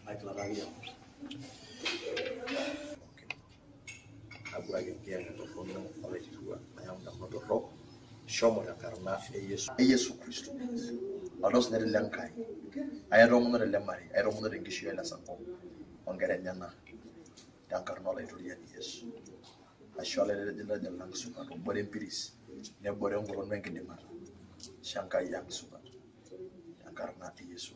aclararía. Agora que é no fundo a leitura, é um rock, chama na carna é Jesus Cristo. A nós não lembra cai. Aí é romo não lembra, é romo não enguixe ela sanko. Ongere nyana. Dan carna leitura de Jesus. A chola de la de lang suka no bore piris. Ne bore ngoro men ke de mara. Shanka yang suka. Dan carna de Jesus.